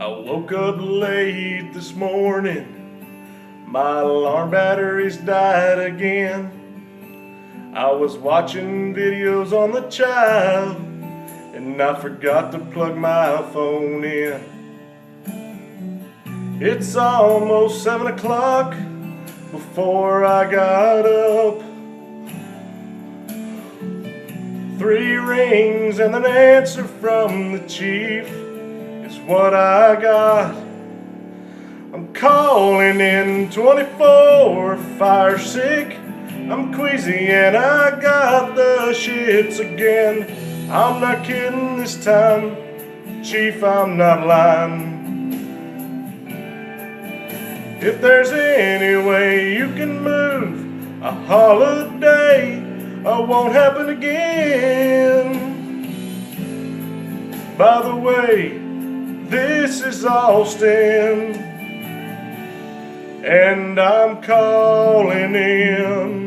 I woke up late this morning, my alarm batteries died again. I was watching videos on the child, and I forgot to plug my phone in. It's almost 7 o'clock before I got up. 3 rings and an answer from the chief is what I got. I'm calling in 24, fire sick, I'm queasy and I got the shits again. I'm not kidding this time, Chief, I'm not lying. If there's any way you can move a holiday, it won't happen again. By the way, this is Austin, and I'm calling in.